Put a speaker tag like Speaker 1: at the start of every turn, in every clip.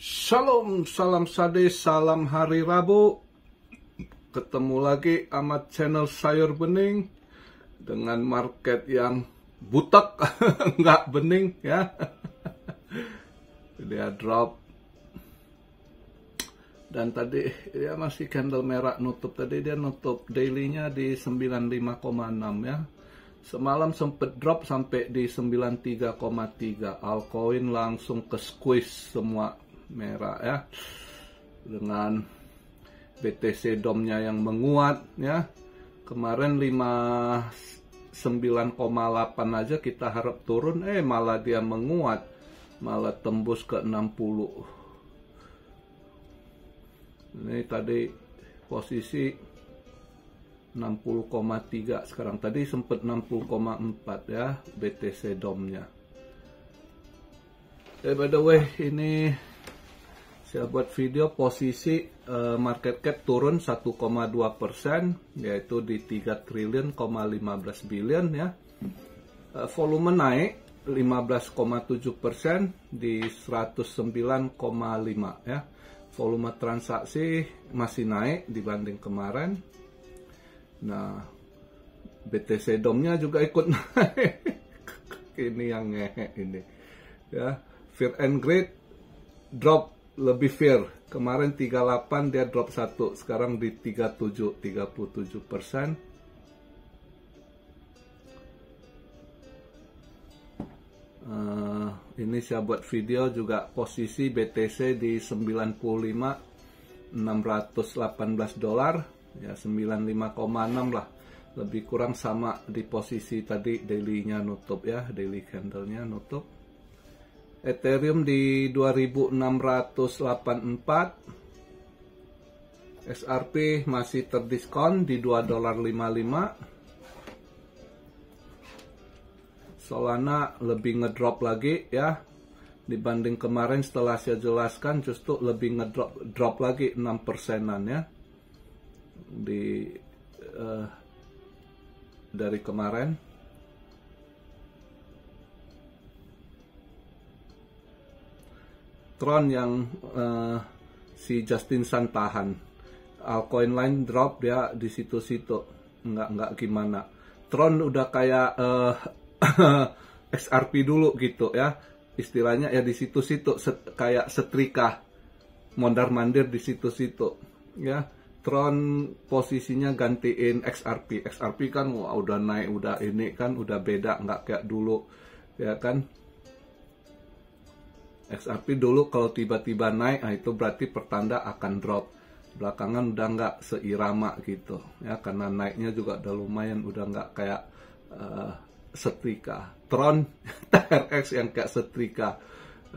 Speaker 1: Shalom, salam sade, salam hari Rabu. Ketemu lagi sama channel sayur bening dengan market yang butek, nggak bening ya. Dia drop. Dan tadi dia masih candle merah nutup. Tadi dia nutup daily-nya di 95,6 ya. Semalam sempet drop sampai di 93,3. Altcoin langsung ke squeeze semua merah ya, dengan BTC DOM-nya yang menguat ya. Kemarin 59,8 aja kita harap turun, malah dia menguat, malah tembus ke 60. Ini tadi posisi 60,3, sekarang tadi sempat 60,4 ya BTC DOM-nya. By the way, ini saya buat video posisi market cap turun 1,2%, yaitu di 3 triliun, 15 billion ya. Volume naik 15,7% di 109,5 ya. Volume transaksi masih naik dibanding kemarin. Nah, BTC DOM-nya juga ikut naik. Ini yang ngehe ini ya. Fear and greed drop lebih fair. Kemarin 38, dia drop 1, sekarang di 37%. Ini saya buat video juga posisi BTC di 95.618 dolar ya, 95,6 lah, lebih kurang sama di posisi tadi daily-nya nutup ya, daily candle-nya nutup. Ethereum di 2684. XRP masih terdiskon di $2.55. Solana lebih ngedrop lagi ya, dibanding kemarin. Setelah saya jelaskan justru lebih ngedrop lagi 6%-an ya dari kemarin. Tron yang si Justin Sun tahan, altcoin lain drop, dia di situ-situ nggak gimana. Tron udah kayak XRP dulu gitu ya, istilahnya ya di situ-situ, kayak setrika mondar-mandir di situ-situ ya. Tron posisinya gantiin XRP. XRP kan udah naik, udah ini kan udah beda, nggak kayak dulu ya kan. XRP dulu kalau tiba-tiba naik, itu berarti pertanda akan drop. Belakangan udah nggak seirama gitu ya, karena naiknya juga udah lumayan, udah nggak kayak setrika. Tron TRX yang kayak setrika,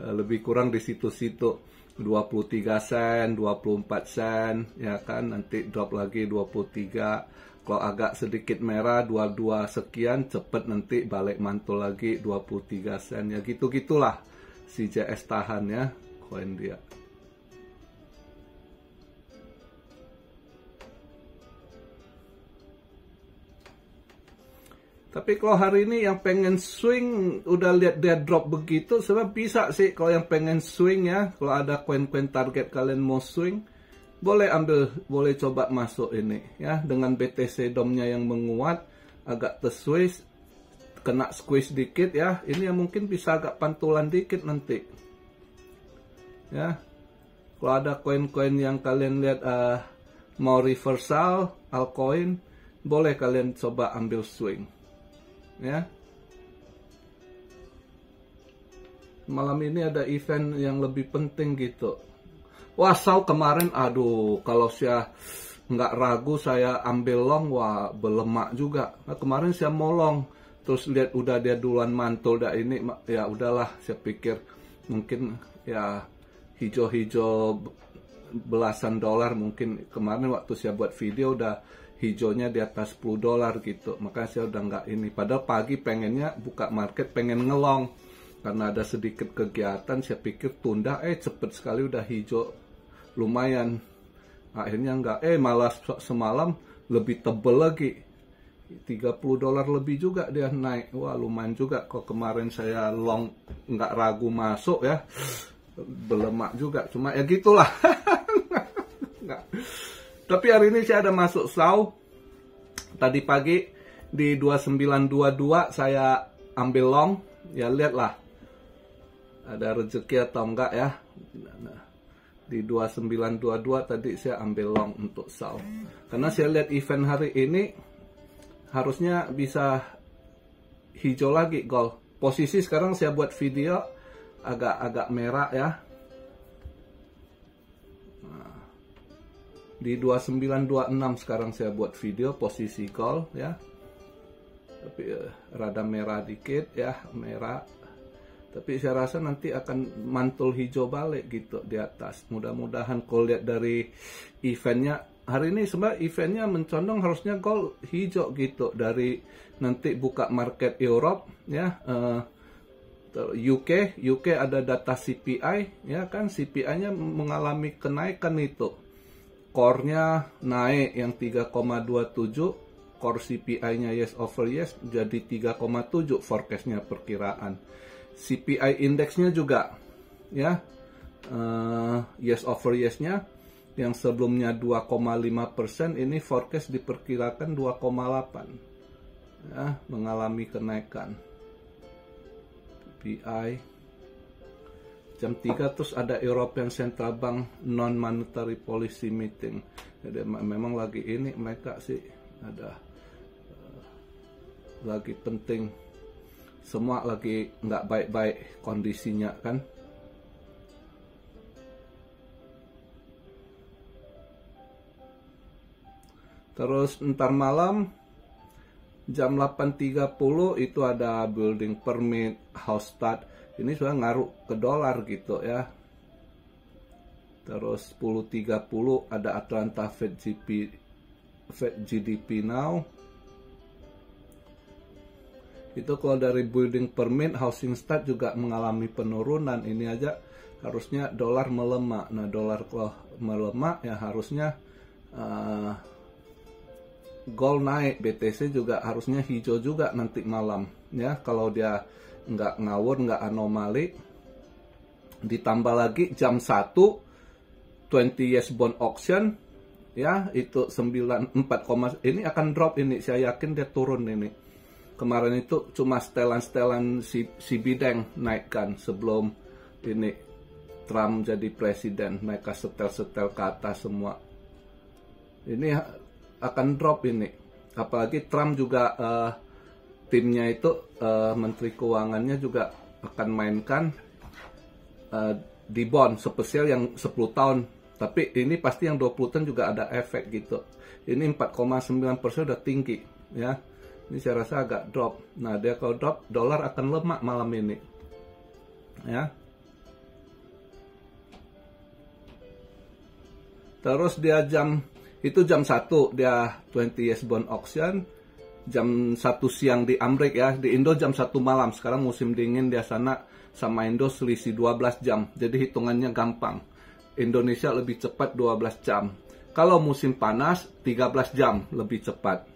Speaker 1: lebih kurang di situ-situ, 23 sen, 24 sen ya kan, nanti drop lagi 23. Kalau agak sedikit merah 22 sekian, cepet nanti balik mantul lagi 23 sen ya, gitu-gitulah si JS tahan ya koin dia. Tapi kalau hari ini yang pengen swing, udah lihat dia drop begitu, sebenarnya bisa sih kalau yang pengen swing ya. Kalau ada koin-koin target kalian mau swing, boleh ambil, boleh coba masuk ini ya, dengan BTC DOM-nya yang menguat, agak tersqueeze, kena squeeze dikit ya. Ini yang mungkin bisa agak pantulan dikit nanti ya. Kalau ada koin-koin yang kalian lihat mau reversal altcoin, boleh kalian coba ambil swing ya. Malam ini ada event yang lebih penting gitu. Wah, kemarin aduh, kalau saya nggak ragu saya ambil long, wah belemak juga. Nah, kemarin saya mau long, terus lihat udah dia duluan mantul dah ini, ya udahlah, saya pikir mungkin ya hijau-hijau belasan dolar mungkin. Kemarin waktu saya buat video udah hijaunya di atas 10 dolar gitu, makanya saya udah nggak ini. Padahal pagi pengennya buka market pengen ngelong, karena ada sedikit kegiatan, saya pikir tunda, cepet sekali udah hijau lumayan. Akhirnya nggak, malah semalam lebih tebel lagi, 30 dolar lebih juga dia naik. Wah lumayan juga. Kok kemarin saya long nggak ragu masuk ya, berlemak juga, cuma ya gitulah. Nggak. Tapi hari ini saya ada masuk SAU. Tadi pagi di 2922 saya ambil long, ya lihatlah ada rezeki atau enggak ya. Nah, di 2922 tadi saya ambil long untuk SAU. Karena saya lihat event hari ini harusnya bisa hijau lagi gold. Posisi sekarang saya buat video agak merah ya. Nah, di 2926 sekarang saya buat video posisi gold ya. Tapi rada merah dikit ya, merah. Tapi saya rasa nanti akan mantul hijau balik gitu di atas. Mudah-mudahan kalau lihat dari eventnya hari ini, sebenarnya eventnya mencondong harusnya gold hijau gitu dari nanti buka market Europe ya. UK ada data CPI ya kan, CPI-nya mengalami kenaikan itu. Core-nya naik yang 3,27, core CPI-nya yes over yes jadi 3,7 forecast-nya perkiraan. CPI indeksnya juga ya, yes over yes-nya yang sebelumnya 2,5%, ini forecast diperkirakan 2,8 ya, mengalami kenaikan. PPI jam 3 terus ada European Central Bank non monetary policy meeting. Jadi memang lagi ini mereka sih ada lagi penting, semua lagi nggak baik-baik kondisinya kan. Terus ntar malam jam 8.30 itu ada building permit, house start. Ini sudah ngaruh ke dolar gitu ya. Terus 10.30 ada Atlanta Fed GDP now. Itu kalau dari building permit, housing start juga mengalami penurunan. Ini aja harusnya dolar melemah. Nah, dolar kalau melemah ya harusnya gold naik, BTC juga harusnya hijau juga nanti malam ya, kalau dia nggak ngawur, nggak anomali. Ditambah lagi jam 1 20 years bond auction ya, itu 94, ini akan drop ini, saya yakin dia turun ini. Kemarin itu cuma setelan-setelan si bideng naikkan sebelum ini Trump jadi presiden, mereka setel-setel ke atas semua. Ini akan drop ini, apalagi Trump juga timnya itu Menteri Keuangannya juga akan mainkan di bond spesial yang 10 tahun, tapi ini pasti yang 20 tahun juga ada efek gitu. Ini 4,9% udah tinggi ya, ini saya rasa agak drop. Nah, dia kalau drop dolar akan lemah malam ini ya. Terus dia jam 1 dia 20 years bond auction, jam 1 siang di Amerika ya, di Indo jam 1 malam. Sekarang musim dingin di sana sama Indo selisih 12 jam. Jadi hitungannya gampang. Indonesia lebih cepat 12 jam. Kalau musim panas 13 jam lebih cepat.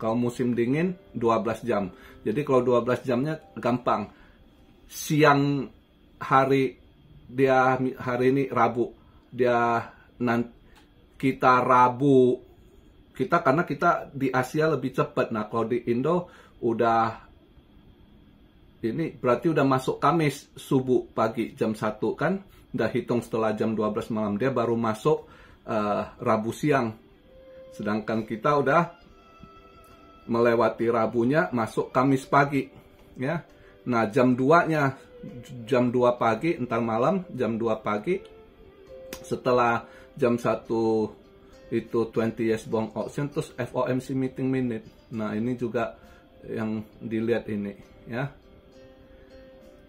Speaker 1: Kalau musim dingin 12 jam. Jadi kalau 12 jamnya gampang. Siang hari dia hari ini Rabu. Dia nanti kita Rabu, karena kita di Asia lebih cepat. Nah, kalau di Indo udah ini berarti udah masuk Kamis subuh pagi jam 1 kan, udah hitung setelah jam 12 malam, dia baru masuk Rabu siang. Sedangkan kita udah melewati Rabunya, masuk Kamis pagi ya. Nah, jam 2-nya jam 2 pagi, entar malam jam 2 pagi setelah jam 1 itu 20 years bond auction, terus FOMC meeting minute. Nah, ini juga yang dilihat ini ya.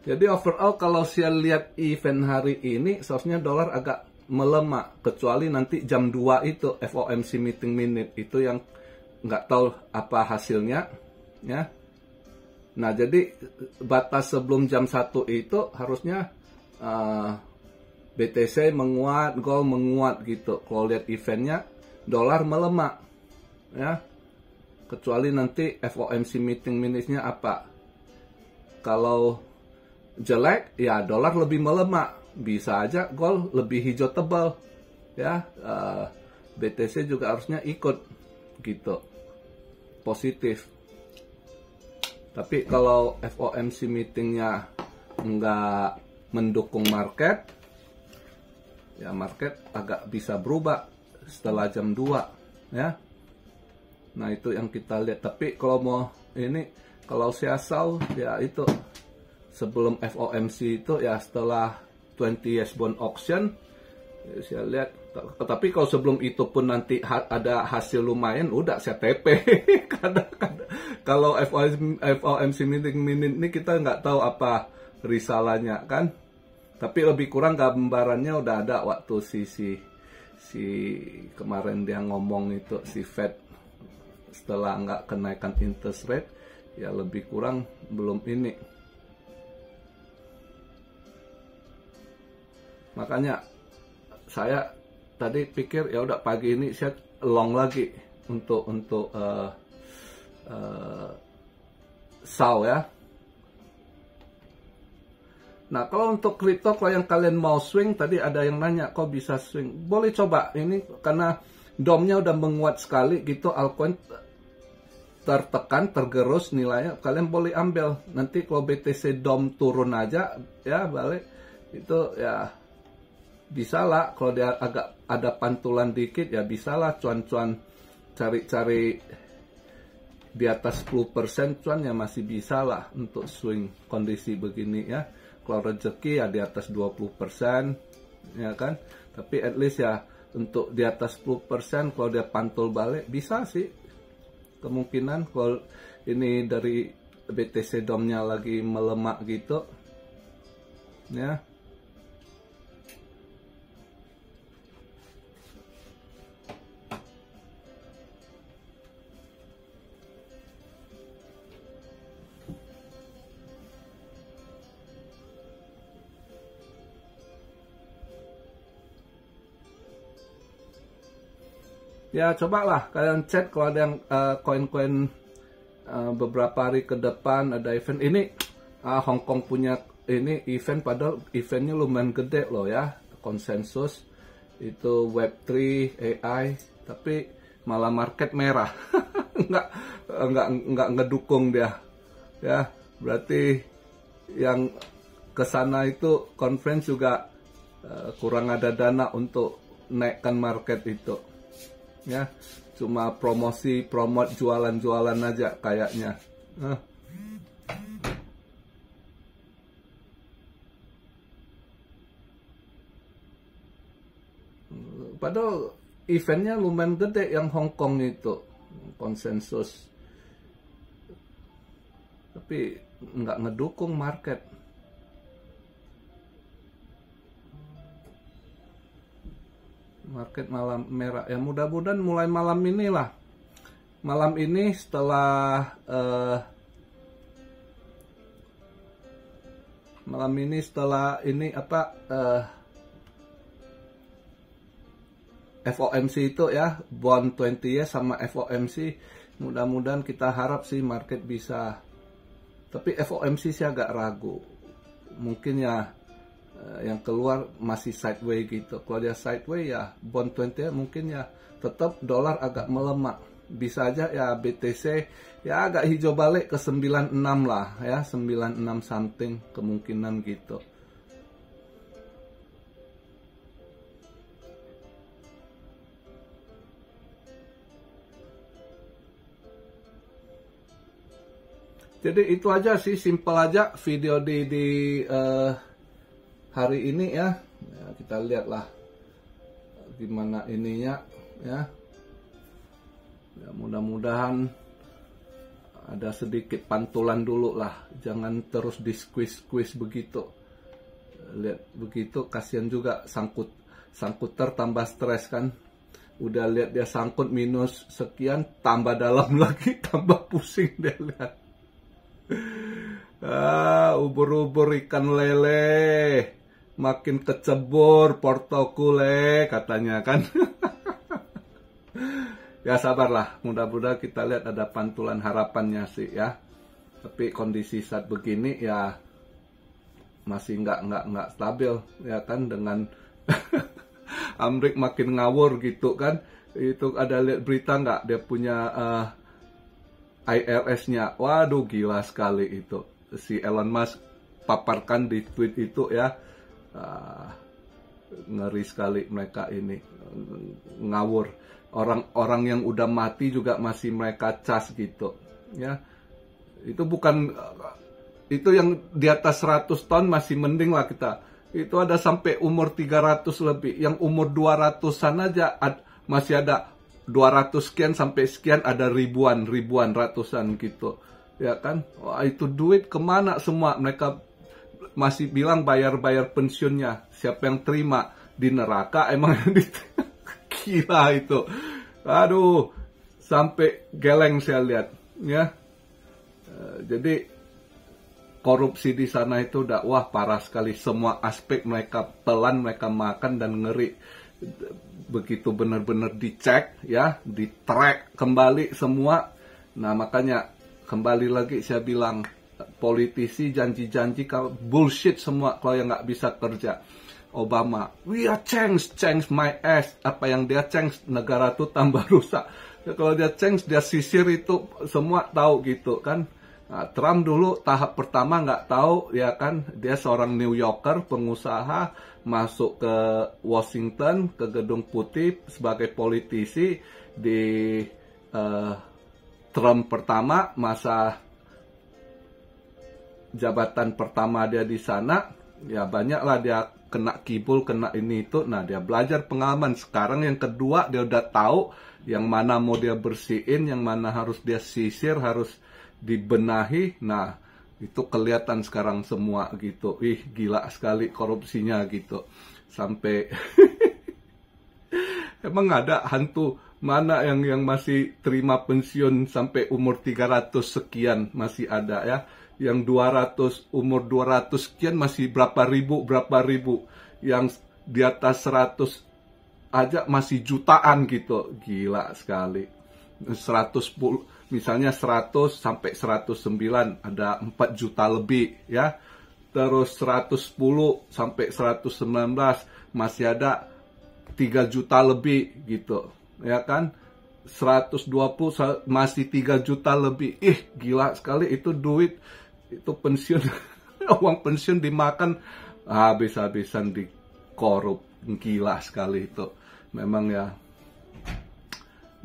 Speaker 1: Jadi overall kalau saya lihat event hari ini seharusnya dolar agak melemah, kecuali nanti jam 2 itu FOMC meeting minute, itu yang nggak tahu apa hasilnya ya. Nah, jadi batas sebelum jam 1 itu harusnya BTC menguat, gold menguat gitu. Kalau lihat eventnya, dolar melemah ya. Kecuali nanti FOMC meeting minutes-nya apa. Kalau jelek, ya dolar lebih melemah. bisa aja gold lebih hijau tebal ya. BTC juga harusnya ikut gitu, positif. Tapi kalau FOMC meetingnya nggak mendukung market, ya market agak bisa berubah setelah jam 2 ya. Nah itu yang kita lihat. Tapi kalau mau ini, kalau siasau ya itu sebelum FOMC itu ya setelah 20 years bond auction ya, saya lihat. Tapi kalau sebelum itu pun nanti ada hasil lumayan, udah saya TP. Kalau FOMC meeting ini kita nggak tahu apa risalahnya kan. Tapi lebih kurang gambarannya udah ada waktu si kemarin dia ngomong itu, si Fed setelah nggak kenaikan interest rate ya lebih kurang belum ini. Makanya saya tadi pikir ya udah pagi ini saya long lagi untuk SAO ya. Nah kalau untuk kripto, kalau yang kalian mau swing, tadi ada yang nanya kok bisa swing, boleh coba ini karena domnya udah menguat sekali gitu, altcoin tertekan, tergerus nilainya, kalian boleh ambil. Nanti kalau BTC dom turun aja ya balik itu ya bisa lah. Kalau dia agak ada pantulan dikit ya bisa lah cuan-cuan, cari-cari di atas 10% cuan ya masih bisa lah untuk swing kondisi begini ya. Kalau rezeki ya di atas 20% ya kan. Tapi at least ya untuk di atas 10% kalau dia pantul balik bisa sih kemungkinan. Kalau ini dari BTC domnya lagi melemah gitu ya. Ya cobalah kalian cek kalau ada yang koin-koin beberapa hari ke depan ada event ini. Hong Kong punya ini event, padahal eventnya lumayan gede loh ya, konsensus itu Web3 AI, tapi malah market merah. nggak ngedukung dia ya. Berarti yang kesana itu conference juga kurang ada dana untuk naikkan market itu ya, cuma promote jualan aja kayaknya. Padahal eventnya lumayan gede yang Hong Kong itu konsensus, tapi nggak ngedukung market. Market malam merah ya, mudah-mudahan mulai malam inilah. Malam ini setelah ini apa FOMC itu ya, bond 20 years sama FOMC, mudah-mudahan kita harap sih market bisa. Tapi FOMC sih agak ragu, mungkin ya yang keluar masih sideways gitu. Kalau dia sideways ya bond 20 mungkin ya tetap dolar agak melemah. Bisa aja ya BTC ya agak hijau balik ke 96 lah ya, 96 something kemungkinan gitu. Jadi itu aja sih, simple aja video di hari ini ya. Kita lihatlah gimana ininya ya. Mudah-mudahan ada sedikit pantulan dulu lah, jangan terus di squeeze begitu. Lihat begitu kasihan juga sangkuter tambah stres kan. Udah lihat dia sangkut minus sekian, tambah dalam lagi, tambah pusing dia lihat. Ubur-ubur ikan lele makin kecebur portokule katanya kan. Ya sabarlah, mudah-mudahan kita lihat ada pantulan harapannya sih ya. Tapi kondisi saat begini ya masih nggak stabil, ya kan, dengan Amrik makin ngawur gitu kan. Itu ada lihat berita nggak, dia punya IRS-nya, waduh gila sekali itu, si Elon Musk paparkan di tweet itu ya. Ngeri sekali mereka ini, ngawur. Orang-orang yang udah mati juga masih mereka cas gitu ya. Itu bukan, itu yang di atas 100 tahun masih mending lah kita. Itu ada sampai umur 300 lebih, yang umur 200-an aja masih ada 200 sekian sampai sekian, ada ribuan ratusan gitu ya kan. Wah, itu duit kemana semua? Mereka masih bilang bayar pensiunnya, siapa yang terima di neraka emang. Gila itu, aduh, sampai geleng saya lihat ya. Jadi korupsi di sana itu udah wah parah sekali, semua aspek mereka pelan, mereka makan dan ngeri. Begitu benar-benar dicek ya, di track kembali semua. Nah makanya kembali lagi saya bilang, politisi janji-janji kalau bullshit semua kalau yang nggak bisa kerja. Obama, we are change my ass. Apa yang dia change, negara tuh tambah rusak. Ya, kalau dia change, dia sisir itu semua tahu gitu kan. Nah, Trump dulu tahap pertama nggak tahu ya kan. Dia seorang New Yorker, pengusaha, masuk ke Washington, ke Gedung Putih sebagai politisi di Trump pertama, masa jabatan pertama dia di sana. Ya banyaklah dia kena kibul, kena ini itu. Nah dia belajar pengalaman. Sekarang yang kedua dia udah tahu yang mana mau dia bersihin, yang mana harus dia sisir, harus dibenahi. Nah itu kelihatan sekarang semua gitu. Ih gila sekali korupsinya gitu. Sampai emang ada hantu mana yang masih terima pensiun sampai umur 300 sekian masih ada ya. Yang 200, umur 200 sekian masih berapa ribu. Yang di atas 100 aja masih jutaan gitu. Gila sekali. 110, misalnya 100 sampai 109 ada 4 juta lebih ya. Terus 110 sampai 119 masih ada 3 juta lebih gitu. Ya kan? 120 masih 3 juta lebih. Ih, gila sekali itu duit. Itu pensiun, uang pensiun dimakan habis-habisan, dikorup. Gila sekali itu. Memang ya,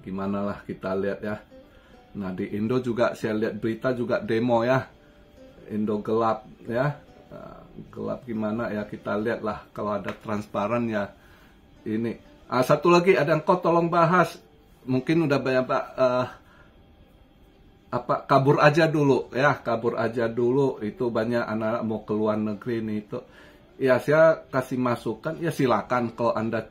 Speaker 1: gimana lah kita lihat ya. Nah di Indo juga saya lihat berita juga demo ya. Indo gelap ya. Gelap gimana ya, kita lihat lah kalau ada transparan ya ini. Satu lagi ada yang kau tolong bahas. Mungkin udah banyak Pak. Kabur aja dulu ya, kabur aja dulu. Itu banyak anak mau ke luar negeri nih itu. Ya saya kasih masukan, ya silakan kalau Anda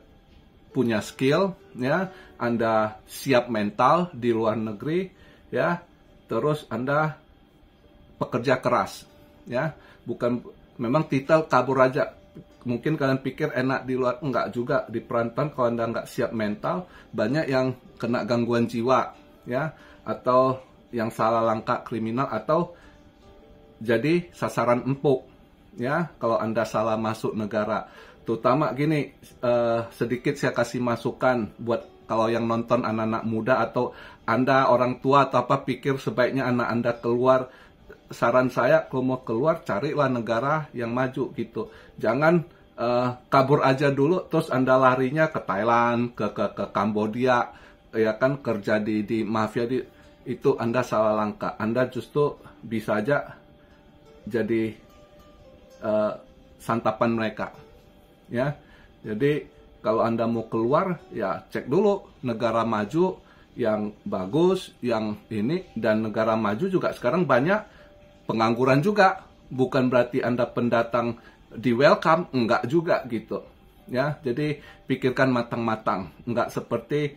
Speaker 1: punya skill ya, Anda siap mental di luar negeri ya, terus Anda pekerja keras ya, bukan memang titel kabur aja. Mungkin kalian pikir enak di luar, enggak juga. Di perantauan kalau Anda nggak siap mental, banyak yang kena gangguan jiwa ya, atau yang salah langkah kriminal, atau jadi sasaran empuk ya kalau Anda salah masuk negara. Terutama gini, sedikit saya kasih masukan buat kalau yang nonton anak-anak muda atau Anda orang tua atau apa, pikir sebaiknya anak Anda keluar. Saran saya kalau mau keluar, carilah negara yang maju gitu. Jangan kabur aja dulu terus Anda larinya ke Thailand, ke Kambodia ya kan, kerja di mafia itu Anda salah langkah. Anda justru bisa aja jadi santapan mereka ya. Jadi kalau Anda mau keluar ya cek dulu negara maju yang bagus, yang ini. Dan negara maju juga sekarang banyak pengangguran juga. Bukan berarti Anda pendatang di welcome, enggak juga gitu ya. Jadi pikirkan matang-matang, enggak seperti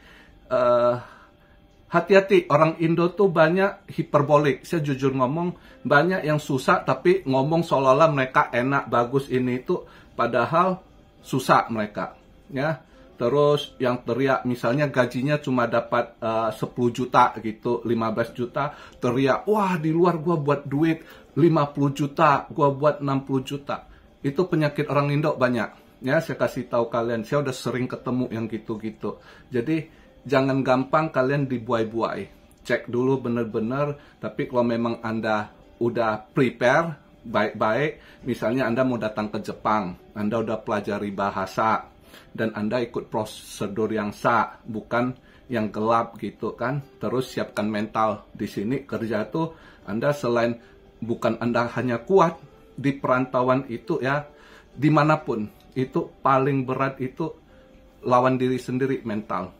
Speaker 1: hati-hati, orang Indo tuh banyak hiperbolik. Saya jujur ngomong, banyak yang susah tapi ngomong seolah-olah mereka enak, bagus ini itu, padahal susah mereka ya. Terus yang teriak misalnya gajinya cuma dapat 10 juta gitu, 15 juta, teriak, wah di luar gua buat duit 50 juta, gua buat 60 juta. Itu penyakit orang Indo banyak. Ya, saya kasih tahu kalian, saya udah sering ketemu yang gitu-gitu. Jadi jangan gampang kalian dibuai-buai. Cek dulu benar-benar, tapi kalau memang Anda udah prepare baik-baik, misalnya Anda mau datang ke Jepang, Anda udah pelajari bahasa, dan Anda ikut prosedur yang sah, bukan yang gelap gitu kan. Terus siapkan mental. Di sini kerja tuh Anda selain bukan Anda hanya kuat di perantauan itu ya, dimanapun itu paling berat itu lawan diri sendiri, mental.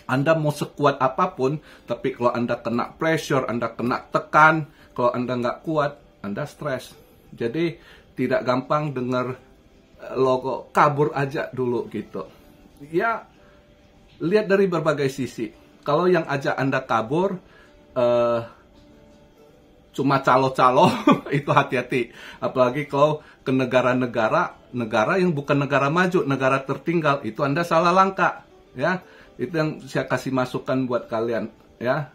Speaker 1: Anda mau sekuat apapun, tapi kalau Anda kena pressure, Anda kena tekan, kalau Anda nggak kuat, Anda stres. Jadi tidak gampang dengar logo kabur aja dulu gitu. Ya, lihat dari berbagai sisi. Kalau yang ajak Anda kabur cuma calo-calo, itu hati-hati. Apalagi kalau ke negara yang bukan negara maju, negara tertinggal, itu Anda salah langkah. Ya, itu yang saya kasih masukan buat kalian. Ya,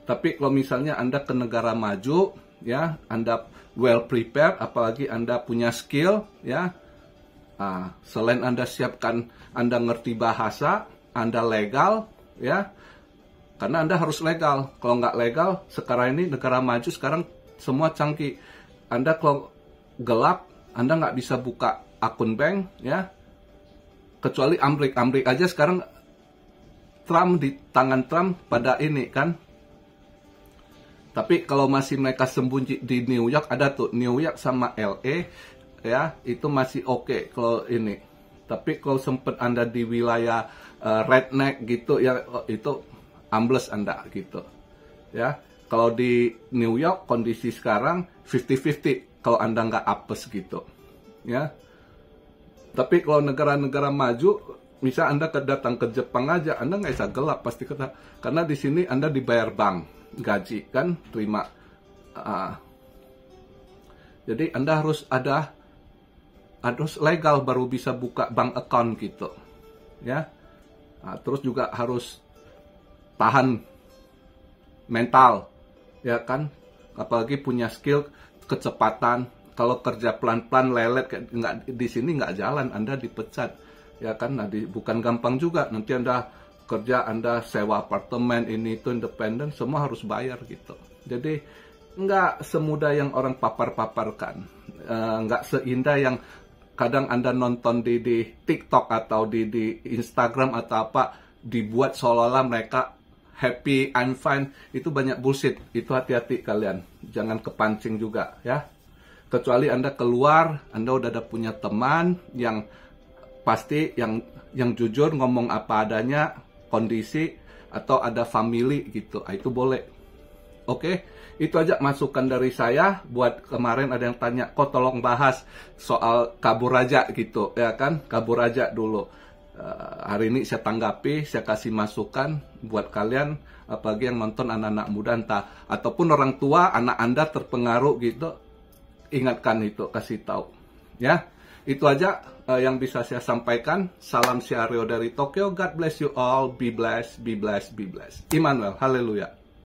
Speaker 1: tapi kalau misalnya Anda ke negara maju, ya, Anda well prepared, apalagi Anda punya skill, ya. Selain Anda siapkan, Anda ngerti bahasa, Anda legal, ya, karena Anda harus legal. Kalau nggak legal, sekarang ini negara maju sekarang semua canggih. Anda kalau gelap, Anda nggak bisa buka akun bank, ya, kecuali Amrik aja sekarang Trump, di tangan Trump pada ini kan. Tapi kalau masih mereka sembunyi di New York, ada tuh New York sama LA, ya, itu masih oke kalau ini. Tapi kalau sempat Anda di wilayah redneck gitu, ya, itu ambles Anda gitu. Ya, kalau di New York kondisi sekarang 50-50 kalau Anda nggak apes gitu. Ya. Tapi kalau negara-negara maju, misal Anda datang ke Jepang aja, Anda nggak bisa gelap pasti karena di sini Anda dibayar bank, gaji kan, terima. Jadi Anda harus harus legal baru bisa buka bank account gitu, ya. Terus juga harus tahan mental, ya kan. Apalagi punya skill, kecepatan. Kalau kerja pelan-pelan lelet, nggak di sini nggak jalan, Anda dipecat, ya kan. Bukan gampang juga. Nanti Anda kerja, Anda sewa apartemen, ini itu independen, semua harus bayar gitu. Jadi nggak semudah yang orang papar-paparkan, nggak seindah yang kadang Anda nonton di TikTok atau di Instagram atau apa, dibuat seolah-olah mereka happy, I'm fine. Itu banyak bullshit. Itu hati-hati kalian, jangan kepancing juga ya. Kecuali Anda keluar, Anda udah ada punya teman yang pasti yang jujur ngomong apa adanya, kondisi, atau ada family gitu, itu boleh. Oke, itu aja masukan dari saya. Buat kemarin ada yang tanya, kok tolong bahas soal kabur aja gitu, ya kan, kabur aja dulu. Hari ini saya tanggapi, saya kasih masukan buat kalian, apalagi yang nonton anak-anak muda entah, ataupun orang tua, anak Anda terpengaruh gitu, ingatkan itu, kasih tahu. Ya, itu aja yang bisa saya sampaikan. Salam Syario dari Tokyo. God bless you all. Be blessed, be blessed, be blessed. Immanuel, haleluya.